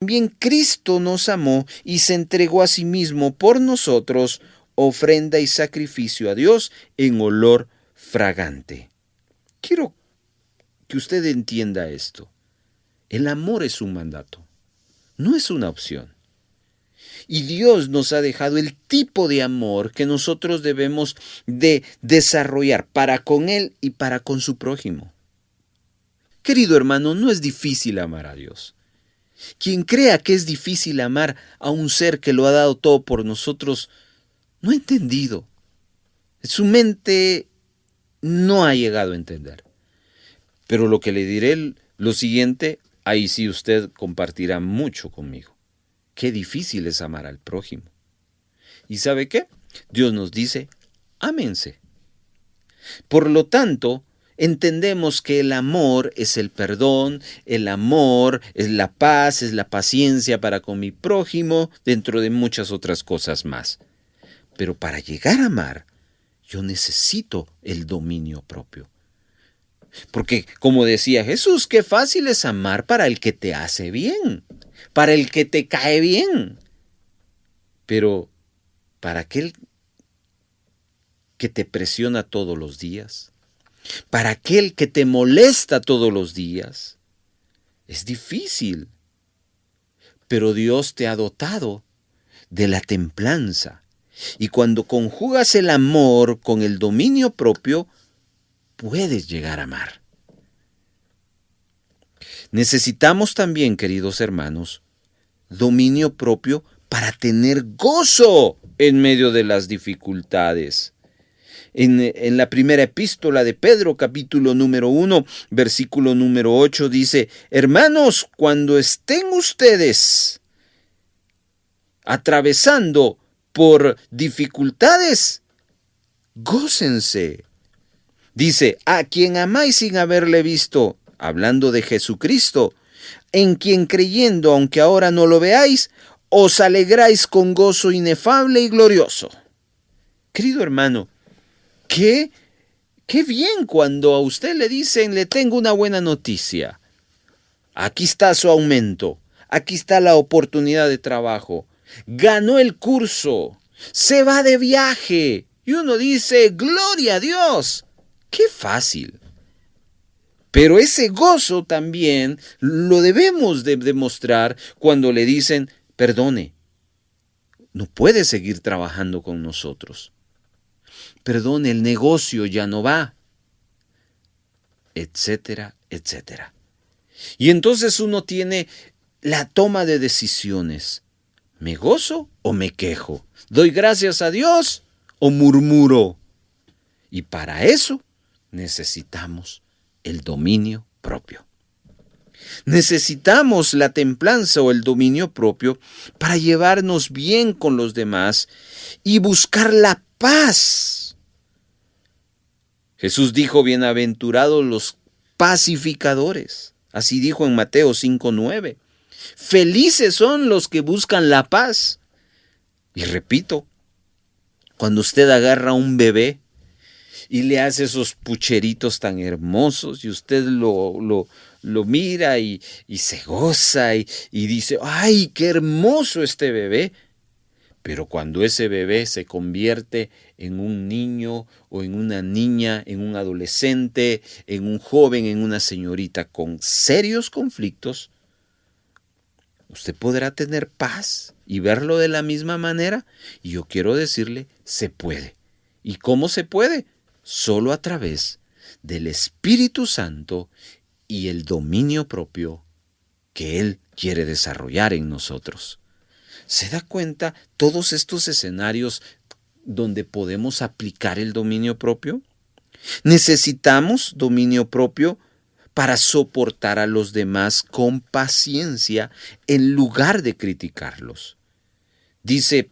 también Cristo nos amó y se entregó a sí mismo por nosotros, ofrenda y sacrificio a Dios en olor fragante. Quiero que usted entienda esto. El amor es un mandato, no es una opción. Y Dios nos ha dejado el tipo de amor que nosotros debemos de desarrollar para con Él y para con su prójimo. Querido hermano, no es difícil amar a Dios. Quien crea que es difícil amar a un ser que lo ha dado todo por nosotros, no ha entendido. Su mente no ha llegado a entender. Pero lo que le diré, lo siguiente, ahí sí usted compartirá mucho conmigo. Qué difícil es amar al prójimo. ¿Y sabe qué? Dios nos dice, ámense. Por lo tanto, entendemos que el amor es el perdón, el amor es la paz, es la paciencia para con mi prójimo, dentro de muchas otras cosas más. Pero para llegar a amar, yo necesito el dominio propio. Porque, como decía Jesús, qué fácil es amar para el que te hace bien, para el que te cae bien. Pero, para aquel que te presiona todos los días, para aquel que te molesta todos los días, es difícil. Pero Dios te ha dotado de la templanza. Y cuando conjugas el amor con el dominio propio, puedes llegar a amar. Necesitamos también, queridos hermanos, dominio propio para tener gozo en medio de las dificultades. En la primera epístola de Pedro, capítulo número 1, versículo número 8, dice, hermanos, cuando estén ustedes atravesando por dificultades, gócense. Dice, a quien amáis sin haberle visto, hablando de Jesucristo, en quien creyendo, aunque ahora no lo veáis, os alegráis con gozo inefable y glorioso. Querido hermano, qué bien cuando a usted le dicen, le tengo una buena noticia. Aquí está su aumento, aquí está la oportunidad de trabajo, ganó el curso, se va de viaje. Y uno dice, gloria a Dios. ¡Qué fácil! Pero ese gozo también lo debemos de demostrar cuando le dicen, perdone, no puede seguir trabajando con nosotros. Perdone, el negocio ya no va, etcétera, etcétera. Y entonces uno tiene la toma de decisiones. ¿Me gozo o me quejo? ¿Doy gracias a Dios o murmuro? Y para eso necesitamos el dominio propio. Necesitamos la templanza o el dominio propio para llevarnos bien con los demás y buscar la paz. Jesús dijo, bienaventurados los pacificadores. Así dijo en Mateo 5:9. Felices son los que buscan la paz. Y repito, cuando usted agarra a un bebé y le hace esos pucheritos tan hermosos y usted lo mira y se goza y dice, ¡ay, qué hermoso este bebé! Pero cuando ese bebé se convierte en un niño o en una niña, en un adolescente, en un joven, en una señorita con serios conflictos, usted podrá tener paz y verlo de la misma manera. Y yo quiero decirle, se puede. ¿Y cómo se puede? Solo a través del Espíritu Santo y el dominio propio que Él quiere desarrollar en nosotros. ¿Se da cuenta todos estos escenarios donde podemos aplicar el dominio propio? Necesitamos dominio propio para soportar a los demás con paciencia en lugar de criticarlos. Dice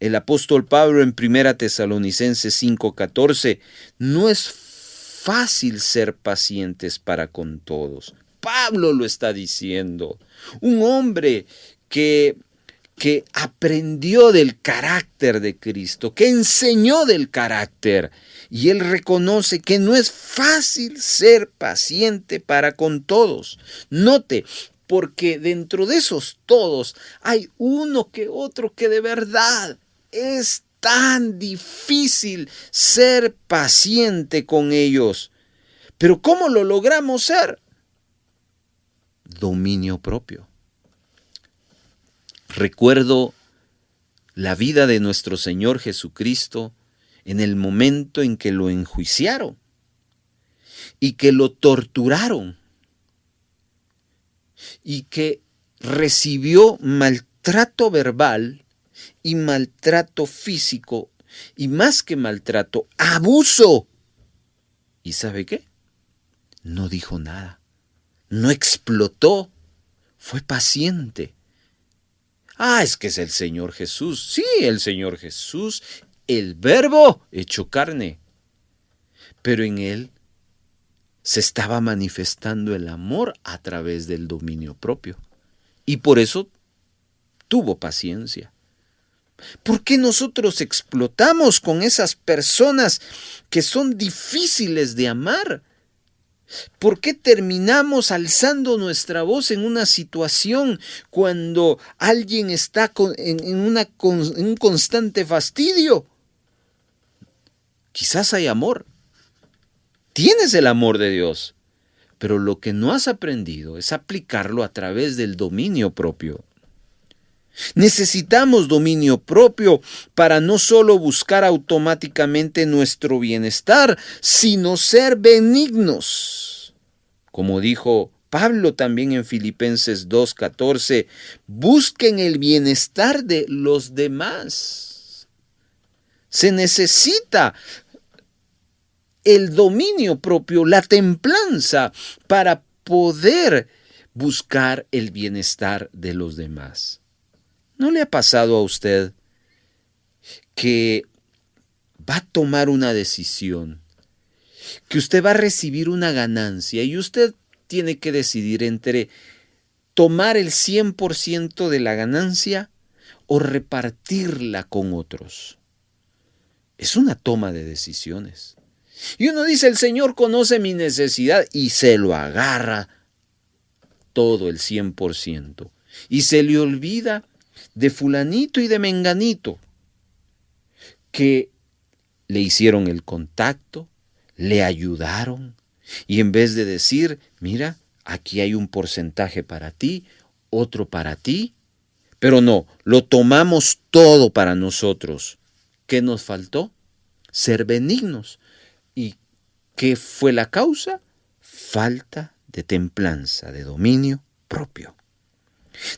el apóstol Pablo en 1 Tesalonicenses 5:14, no es fácil ser pacientes para con todos. Pablo lo está diciendo. Un hombre que aprendió del carácter de Cristo, que enseñó del carácter. Y él reconoce que no es fácil ser paciente para con todos. Note, porque dentro de esos todos hay uno que otro que de verdad es tan difícil ser paciente con ellos. Pero ¿cómo lo logramos ser? Dominio propio. Recuerdo la vida de nuestro Señor Jesucristo en el momento en que lo enjuiciaron y que lo torturaron y que recibió maltrato verbal y maltrato físico y más que maltrato, abuso. ¿Y sabe qué? No dijo nada, no explotó, fue paciente. Es que es el Señor Jesús. Sí, el Señor Jesús, el Verbo hecho carne. Pero en él se estaba manifestando el amor a través del dominio propio. Y por eso tuvo paciencia. ¿Por qué nosotros explotamos con esas personas que son difíciles de amar? ¿Por qué terminamos alzando nuestra voz en una situación cuando alguien está en un constante fastidio? Quizás hay amor. Tienes el amor de Dios, pero lo que no has aprendido es aplicarlo a través del dominio propio. Necesitamos dominio propio para no solo buscar automáticamente nuestro bienestar, sino ser benignos. Como dijo Pablo también en Filipenses 2:14, busquen el bienestar de los demás. Se necesita el dominio propio, la templanza para poder buscar el bienestar de los demás. ¿No le ha pasado a usted que va a tomar una decisión, que usted va a recibir una ganancia y usted tiene que decidir entre tomar el 100% de la ganancia o repartirla con otros? Es una toma de decisiones. Y uno dice, el Señor conoce mi necesidad y se lo agarra todo el 100%. Y se le olvida de fulanito y de menganito que le hicieron el contacto, le ayudaron y en vez de decir, mira, aquí hay un porcentaje para ti, otro para ti, pero no, lo tomamos todo para nosotros. ¿Qué nos faltó? Ser benignos. ¿Y qué fue la causa? Falta de templanza, de dominio propio.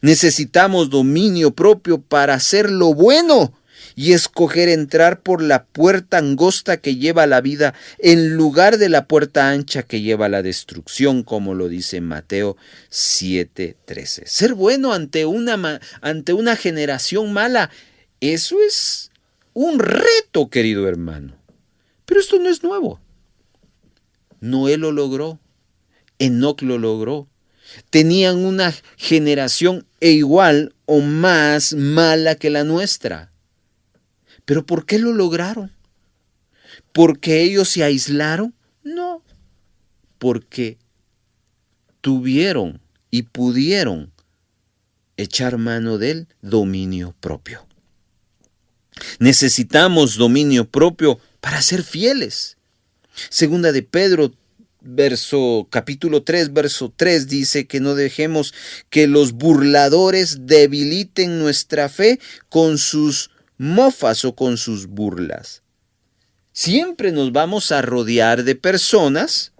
Necesitamos dominio propio para hacer lo bueno y escoger entrar por la puerta angosta que lleva a la vida en lugar de la puerta ancha que lleva a la destrucción, como lo dice Mateo 7:13. Ser bueno ante una generación mala, eso es un reto, querido hermano. Pero esto no es nuevo. Noé lo logró, Enoc lo logró. Tenían una generación igual o más mala que la nuestra. ¿Pero por qué lo lograron? ¿Porque ellos se aislaron? No, porque tuvieron y pudieron echar mano del dominio propio. Necesitamos dominio propio para ser fieles. Segunda de Pedro, capítulo 3, verso 3 dice que no dejemos que los burladores debiliten nuestra fe con sus mofas o con sus burlas. Siempre nos vamos a rodear de personas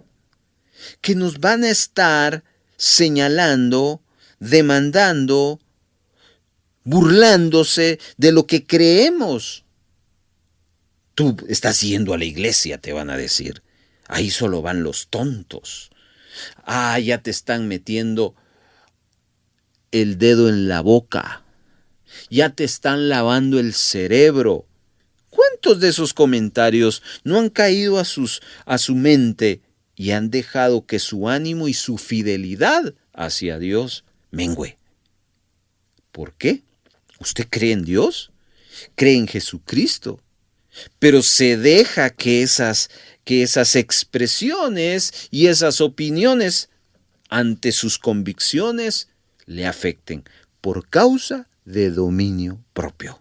que nos van a estar señalando, demandando, burlándose de lo que creemos. Tú estás yendo a la iglesia, te van a decir. Ahí solo van los tontos. Ya te están metiendo el dedo en la boca. Ya te están lavando el cerebro. ¿Cuántos de esos comentarios no han caído a su mente y han dejado que su ánimo y su fidelidad hacia Dios mengüe? ¿Por qué? ¿Usted cree en Dios? ¿Cree en Jesucristo? Pero se deja que esas expresiones y esas opiniones ante sus convicciones le afecten por causa de dominio propio.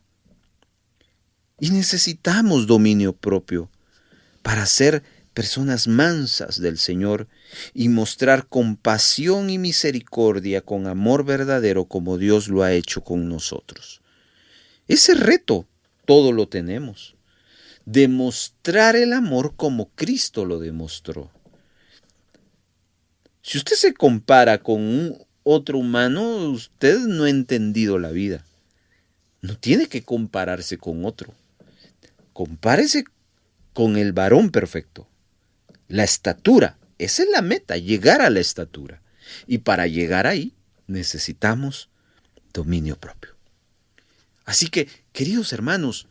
Y necesitamos dominio propio para ser personas mansas del Señor y mostrar compasión y misericordia con amor verdadero como Dios lo ha hecho con nosotros. Ese reto todo lo tenemos. Demostrar el amor como Cristo lo demostró. Si usted se compara con un otro humano, usted no ha entendido la vida. No tiene que compararse con otro. Compárese con el varón perfecto. La estatura, esa es la meta, llegar a la estatura. Y para llegar ahí necesitamos dominio propio. Así que, queridos hermanos,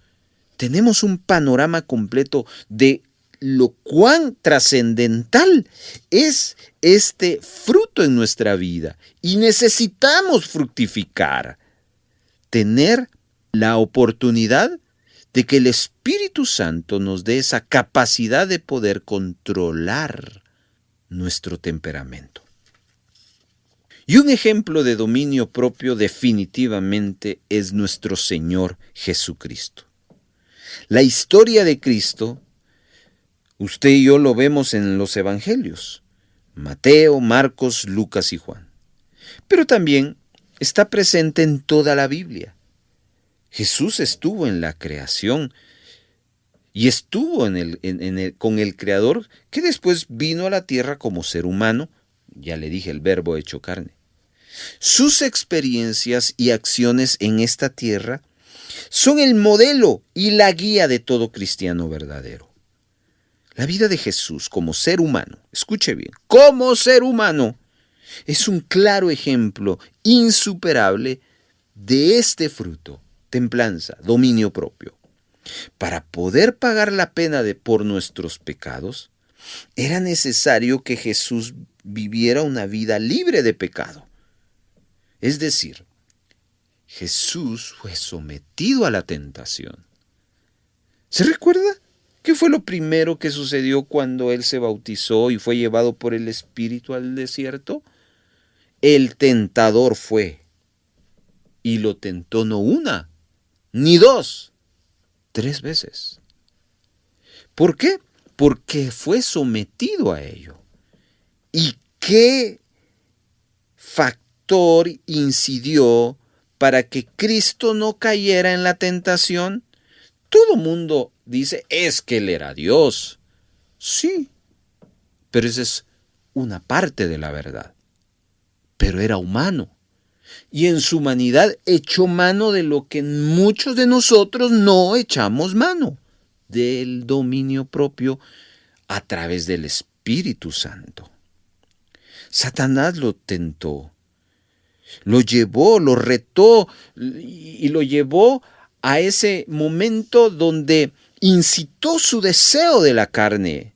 tenemos un panorama completo de lo cuán trascendental es este fruto en nuestra vida. Y necesitamos fructificar, tener la oportunidad de que el Espíritu Santo nos dé esa capacidad de poder controlar nuestro temperamento. Y un ejemplo de dominio propio definitivamente es nuestro Señor Jesucristo. La historia de Cristo, usted y yo lo vemos en los evangelios, Mateo, Marcos, Lucas y Juan. Pero también está presente en toda la Biblia. Jesús estuvo en la creación y estuvo con el Creador, que después vino a la tierra como ser humano, ya le dije, el Verbo hecho carne. Sus experiencias y acciones en esta tierra son el modelo y la guía de todo cristiano verdadero. La vida de Jesús como ser humano, escuche bien, como ser humano, es un claro ejemplo insuperable de este fruto, templanza, dominio propio. Para poder pagar la pena por nuestros pecados, era necesario que Jesús viviera una vida libre de pecado. Es decir, Jesús fue sometido a la tentación. ¿Se recuerda qué fue lo primero que sucedió cuando él se bautizó y fue llevado por el Espíritu al desierto? El tentador fue y lo tentó no una, ni dos, 3 veces. ¿Por qué? Porque fue sometido a ello. ¿Y qué factor incidió para que Cristo no cayera en la tentación? Todo mundo dice, es que él era Dios. Sí, pero esa es una parte de la verdad. Pero era humano. Y en su humanidad echó mano de lo que muchos de nosotros no echamos mano, del dominio propio a través del Espíritu Santo. Satanás lo tentó, lo llevó, lo retó y lo llevó a ese momento donde incitó su deseo de la carne.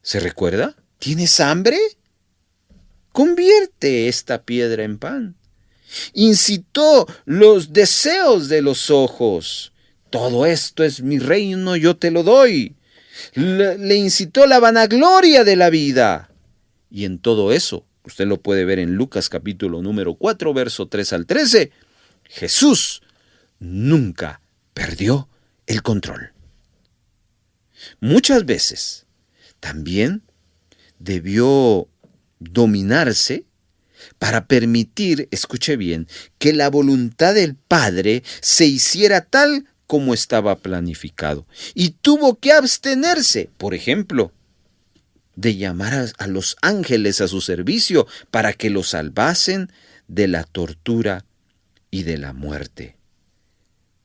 ¿Se recuerda? ¿Tienes hambre? Convierte esta piedra en pan. Incitó los deseos de los ojos. Todo esto es mi reino, yo te lo doy. Le incitó la vanagloria de la vida. Y en todo eso, usted lo puede ver en Lucas capítulo número 4, verso 3 al 13, Jesús nunca perdió el control. Muchas veces también debió dominarse para permitir, escuche bien, que la voluntad del Padre se hiciera tal como estaba planificado. Y tuvo que abstenerse, por ejemplo, de llamar a los ángeles a su servicio para que lo salvasen de la tortura y de la muerte.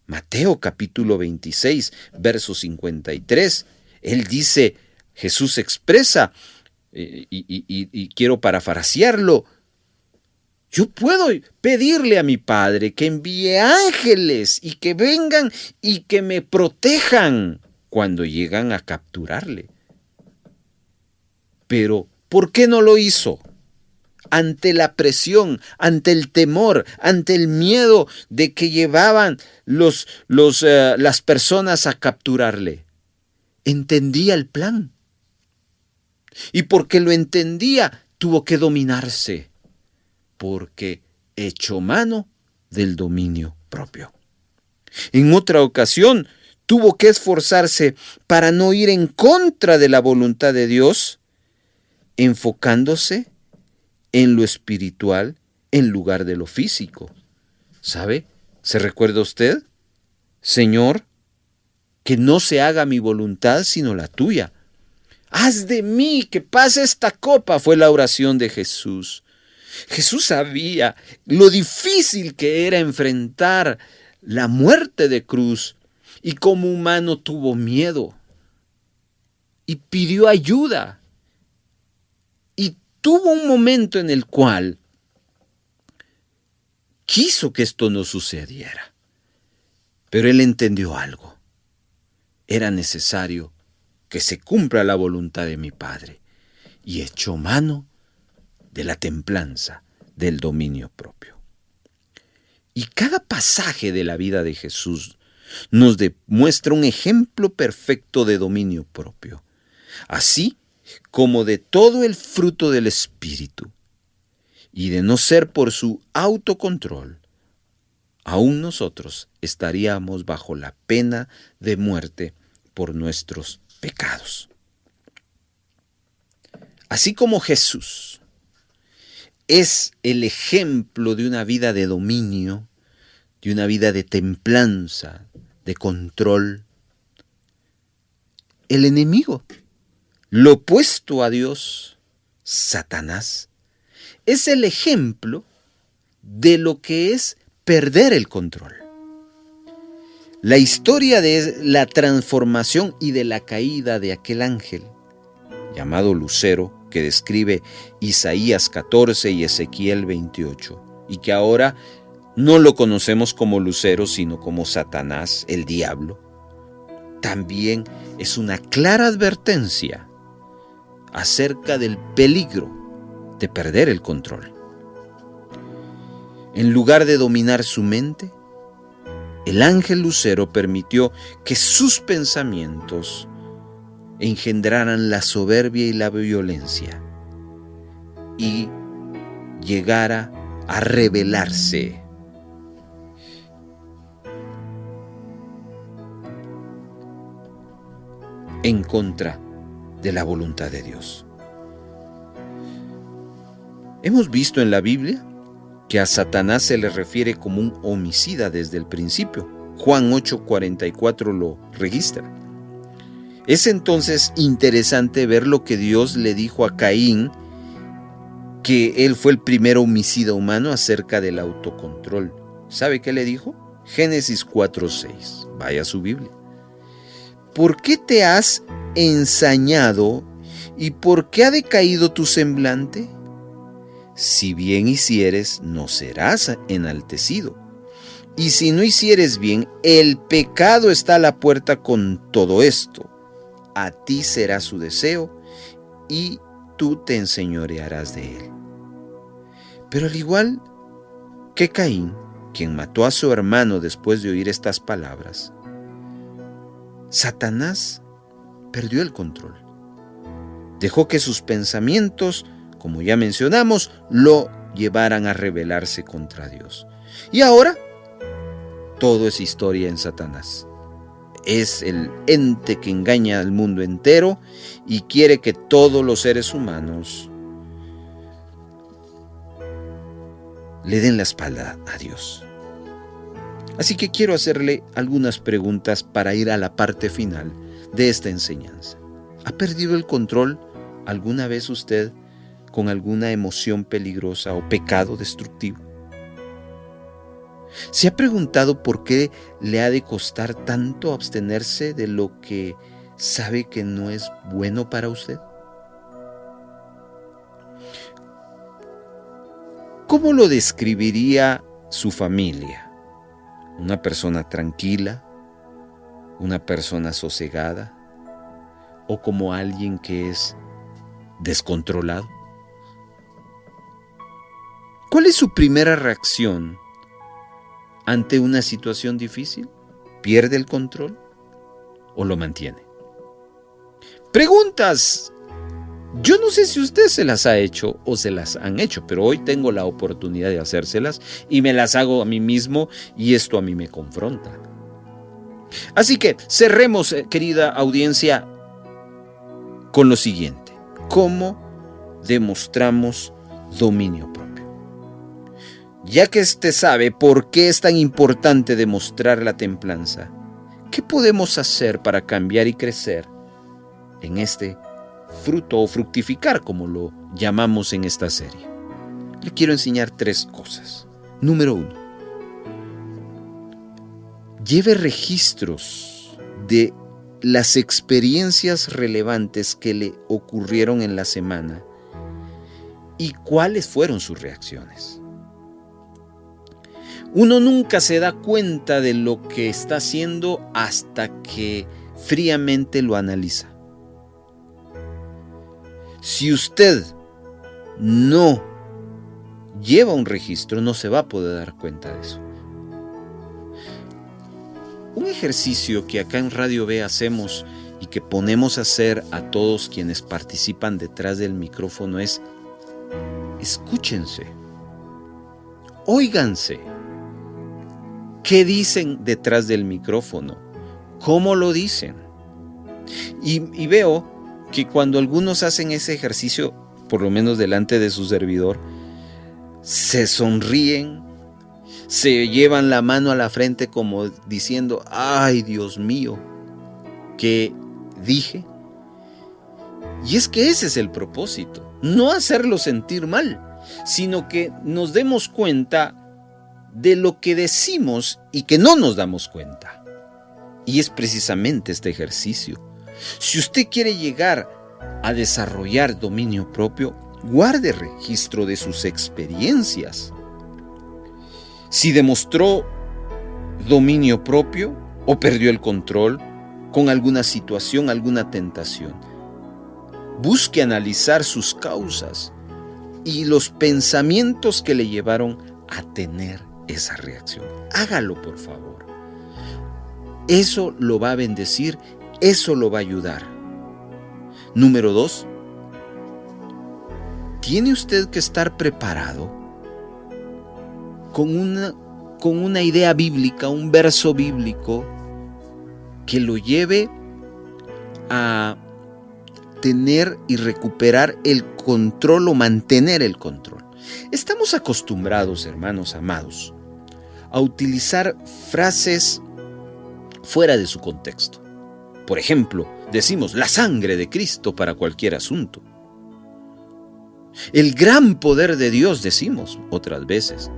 Mateo capítulo 26, verso 53, él dice, Jesús expresa, y quiero parafrasearlo, yo puedo pedirle a mi Padre que envíe ángeles y que vengan y que me protejan cuando llegan a capturarle. Pero, ¿por qué no lo hizo? Ante la presión, ante el temor, ante el miedo de que llevaban las personas a capturarle. Entendía el plan. Y porque lo entendía, tuvo que dominarse. Porque echó mano del dominio propio. En otra ocasión, tuvo que esforzarse para no ir en contra de la voluntad de Dios, enfocándose en lo espiritual en lugar de lo físico. ¿Sabe? ¿Se recuerda usted? Señor, que no se haga mi voluntad sino la tuya. Haz de mí que pase esta copa, fue la oración de Jesús. Jesús sabía lo difícil que era enfrentar la muerte de cruz y como humano tuvo miedo y pidió ayuda y tuvo un momento en el cual quiso que esto no sucediera. Pero él entendió algo. Era necesario que se cumpla la voluntad de mi Padre y echó mano de la templanza, del dominio propio. Y cada pasaje de la vida de Jesús nos demuestra un ejemplo perfecto de dominio propio, así como de todo el fruto del Espíritu. Y de no ser por su autocontrol, aún nosotros estaríamos bajo la pena de muerte por nuestros pecados. Así como Jesús es el ejemplo de una vida de dominio, de una vida de templanza, de control, el enemigo, lo opuesto a Dios, Satanás, es el ejemplo de lo que es perder el control. La historia de la transformación y de la caída de aquel ángel, llamado Lucero, que describe Isaías 14 y Ezequiel 28, y que ahora no lo conocemos como Lucero, sino como Satanás, el diablo, también es una clara advertencia acerca del peligro de perder el control. En lugar de dominar su mente, el ángel Lucero permitió que sus pensamientos engendraran la soberbia y la violencia y llegara a rebelarse. En contra de la voluntad de Dios. Hemos visto en la Biblia que a Satanás se le refiere como un homicida desde el principio. Juan 8:44 lo registra. Es entonces interesante ver lo que Dios le dijo a Caín, que él fue el primer homicida humano, acerca del autocontrol. ¿Sabe qué le dijo? Génesis 4:6. Vaya a su Biblia. ¿Por qué te has ensañado y por qué ha decaído tu semblante? Si bien hicieres, no serás enaltecido. Y si no hicieres bien, el pecado está a la puerta con todo esto. A ti será su deseo y tú te enseñorearás de él. Pero al igual que Caín, quien mató a su hermano después de oír estas palabras, Satanás perdió el control. Dejó que sus pensamientos, como ya mencionamos, lo llevaran a rebelarse contra Dios. Y ahora, todo es historia en Satanás. Es el ente que engaña al mundo entero y quiere que todos los seres humanos le den la espalda a Dios. Así que quiero hacerle algunas preguntas para ir a la parte final de esta enseñanza. ¿Ha perdido el control alguna vez usted con alguna emoción peligrosa o pecado destructivo? ¿Se ha preguntado por qué le ha de costar tanto abstenerse de lo que sabe que no es bueno para usted? ¿Cómo lo describiría su familia? ¿Una persona tranquila? ¿Una persona sosegada? ¿O como alguien que es descontrolado? ¿Cuál es su primera reacción ante una situación difícil? ¿Pierde el control o lo mantiene? Preguntas Yo no sé si usted se las ha hecho o se las han hecho, pero hoy tengo la oportunidad de hacérselas y me las hago a mí mismo y esto a mí me confronta. Así que cerremos, querida audiencia, con lo siguiente. ¿Cómo demostramos dominio propio? Ya que usted sabe por qué es tan importante demostrar la templanza, ¿qué podemos hacer para cambiar y crecer en este fruto o fructificar, como lo llamamos en esta serie? Le quiero enseñar 3 cosas. Número 1. Lleve registros de las experiencias relevantes que le ocurrieron en la semana y cuáles fueron sus reacciones. Uno nunca se da cuenta de lo que está haciendo hasta que fríamente lo analiza. Si usted no lleva un registro, no se va a poder dar cuenta de eso. Un ejercicio que acá en Radio B hacemos y que ponemos a hacer a todos quienes participan detrás del micrófono es: escúchense, óiganse. ¿Qué dicen detrás del micrófono? ¿Cómo lo dicen? Y veo que cuando algunos hacen ese ejercicio, por lo menos delante de su servidor, se sonríen, se llevan la mano a la frente como diciendo: ¡ay, Dios mío! ¿Qué dije? Y es que ese es el propósito, no hacerlo sentir mal, sino que nos demos cuenta de lo que decimos y que no nos damos cuenta. Y es precisamente este ejercicio. Si usted quiere llegar a desarrollar dominio propio, guarde registro de sus experiencias. Si demostró dominio propio o perdió el control con alguna situación, alguna tentación, busque analizar sus causas y los pensamientos que le llevaron a tener esa reacción. Hágalo, por favor. Eso lo va a bendecir, eso lo va a ayudar. Número 2, tiene usted que estar preparado con una idea bíblica, un verso bíblico que lo lleve a tener y recuperar el control o mantener el control. Estamos acostumbrados, hermanos amados, a utilizar frases fuera de su contexto. Por ejemplo, decimos la sangre de Cristo para cualquier asunto. El gran poder de Dios, decimos otras veces.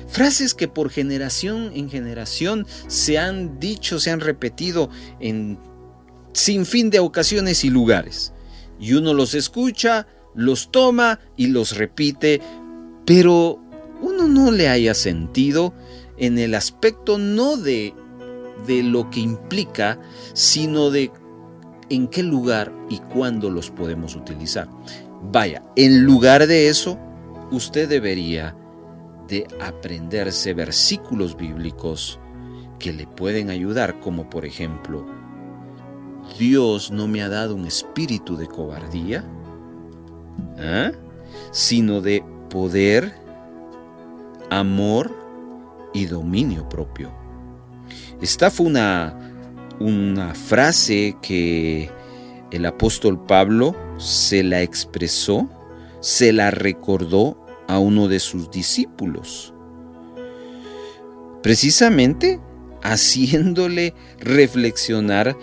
Frases que por generación en generación se han dicho, se han repetido en sin fin de ocasiones y lugares. Y uno los escucha, los toma y los repite, pero uno no le haya sentido en el aspecto no de lo que implica, sino de en qué lugar y cuándo los podemos utilizar. Vaya, en lugar de eso, usted debería de aprenderse versículos bíblicos que le pueden ayudar, como por ejemplo: Dios no me ha dado un espíritu de cobardía, sino de poder, amor y dominio propio. Esta fue una frase que el apóstol Pablo se la expresó, se la recordó a uno de sus discípulos, precisamente haciéndole reflexionar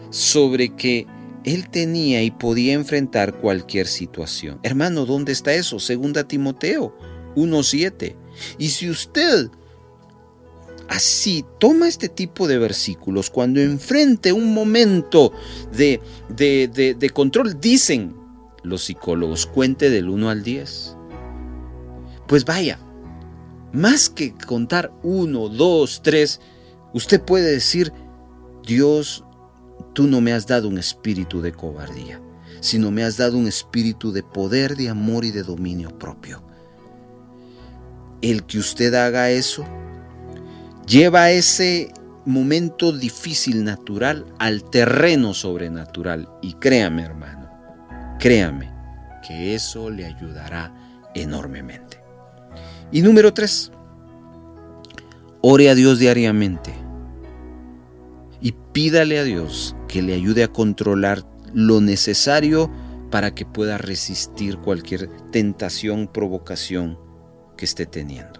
sobre que él tenía y podía enfrentar cualquier situación. Hermano, ¿dónde está eso? 2 Timoteo 1:7. Y si usted así toma este tipo de versículos cuando enfrente un momento de control, dicen los psicólogos, cuente del 1 al 10. Pues vaya, más que contar 1, 2, 3, usted puede decir: Dios, tú no me has dado un espíritu de cobardía, sino me has dado un espíritu de poder, de amor y de dominio propio. El que usted haga eso lleva ese momento difícil natural al terreno sobrenatural. Y créame, hermano, créame, que eso le ayudará enormemente. Y número 3, ore a Dios diariamente y pídale a Dios que le ayude a controlar lo necesario para que pueda resistir cualquier tentación, provocación que esté teniendo.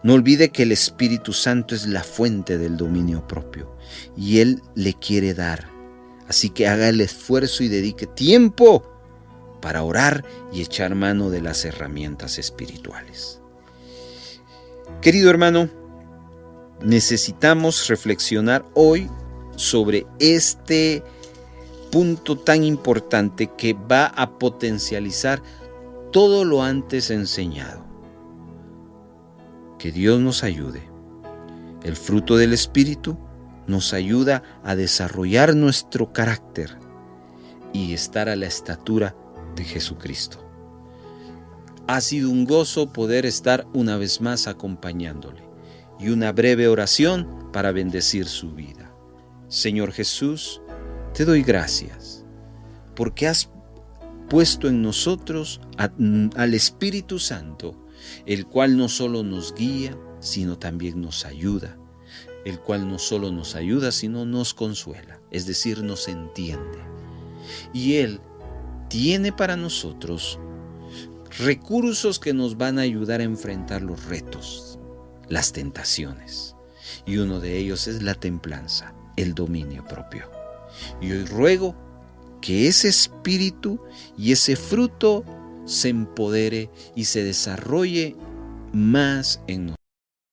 No olvide que el Espíritu Santo es la fuente del dominio propio y Él le quiere dar. Así que haga el esfuerzo y dedique tiempo para orar y echar mano de las herramientas espirituales. Querido hermano, necesitamos reflexionar hoy sobre este punto tan importante que va a potencializar todo lo antes enseñado. Que Dios nos ayude. El fruto del Espíritu nos ayuda a desarrollar nuestro carácter y estar a la estatura de Jesucristo. Ha sido un gozo poder estar una vez más acompañándole y una breve oración para bendecir su vida. Señor Jesús, te doy gracias porque has puesto en nosotros al Espíritu Santo, el cual no solo nos guía, sino también nos ayuda, el cual no solo nos ayuda, sino nos consuela, es decir, nos entiende. Y Él tiene para nosotros recursos que nos van a ayudar a enfrentar los retos, las tentaciones. Y uno de ellos es la templanza, el dominio propio. Y hoy ruego que ese espíritu y ese fruto se empodere y se desarrolle más en nosotros.